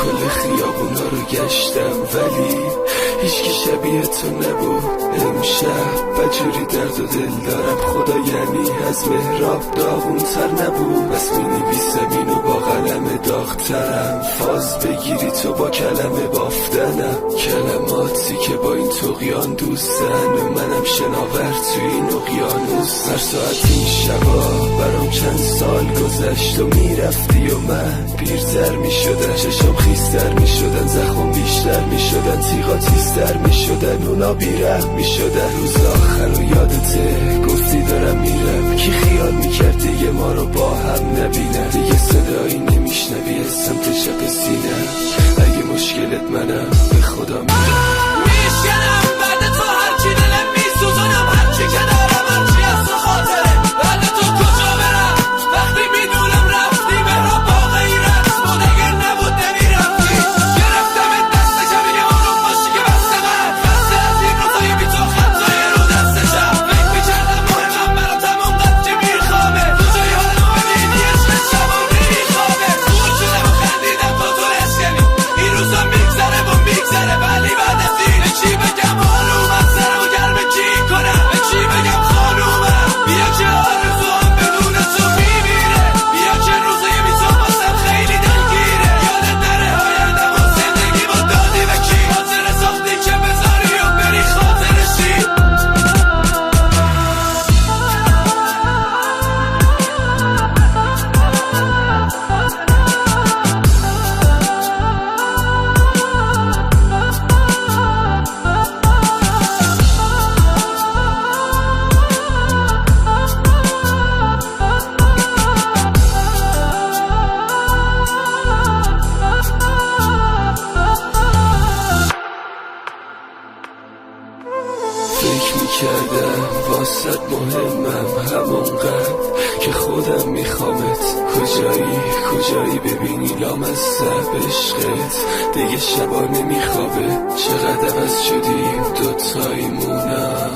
کل خیابونا رو گشتم ولی هیچکی شبیه تو نبود. امشب بجوری درد و دل دارم خدا، یعنی از محراب داغونتر نبود. بس می نویسم اینو با قلم داغترم، فاز بگیری تو با کلمه بافتنم، کلماتی که با این طغیان دوستن و منم شناور توی این اقیانوس. هر ساعت این شبا برام چند سال گذشت و میرفتی و من پیرتر میشدم، چشم خیستر میشدن، زخم بیشتر میشدن، تیغا تیزتر میشدن، اونا بیرحم میشدن. روز آخر و یادته گفتی دارم میرم، کی خیال میکرد دیگه ما رو با هم نبینم، دیگه صدایی نمیشنوی از سمت چپ سینم. اگه مشکلت منم به خدا میرم میشکنم بعد تو، هرچی دلم میسوزونم، هرچی که دارم، هرچی از تو خاطره. بعد تو کجا برم وقتی میدونم رفتی، مهراب باقی رقص بود اگر نبود نمیرفتی. گرفتم دست شب یه آروم باشی که بسته من، بسته از این روزایی بی تو خطای رو دست شب. فکر میکردم مهمم براتم اونقدر که میخوامه، تو جای حالمو ببینی عشق شبا نمیخوابه. دور شدم و خندیدم با تو نشکنی، این روزا میگذره و میگذره ولی بعد از این به چی بگم حالوم از سرم و گرم چی کنم، به چی بگم خانومم. بیا که آرزوام بدون تو میمیره، بیا که روزای بی تو باسم خیلی دلگیره. یادت نره آیندم و زندگی با دادی به کی، خاطره ساختی که بذاری و بری خاطرشی. فکر میکردم واسد مهمم همونقدر که خودم میخوامت. کجایی ببینی لامصب عشقت دیگه شبا نمیخوابه. چقدر عوض شدیم دوتاییمونم،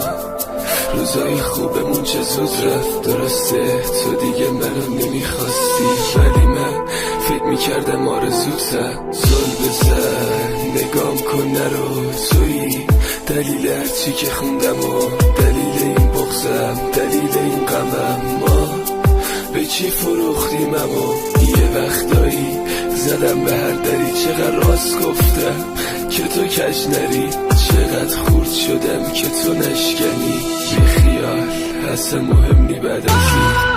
روزای خوبمون چه زود رفت. درسته تو دیگه منو نمیخواستی ولی من فکر میکردم آرزوتم. زل بزن نگام کن نرو، تویی دلیل هرچی که خوندم و دلیل این بغضم، دلیل این غمم. ما به چی فروختیم اما یه وقتایی زدم به هر دری. چقدر راست گفتم که تو کج نری، چقدر خورد شدم که تو نشکنی. بی خیال اصلا مهم نی بعد از این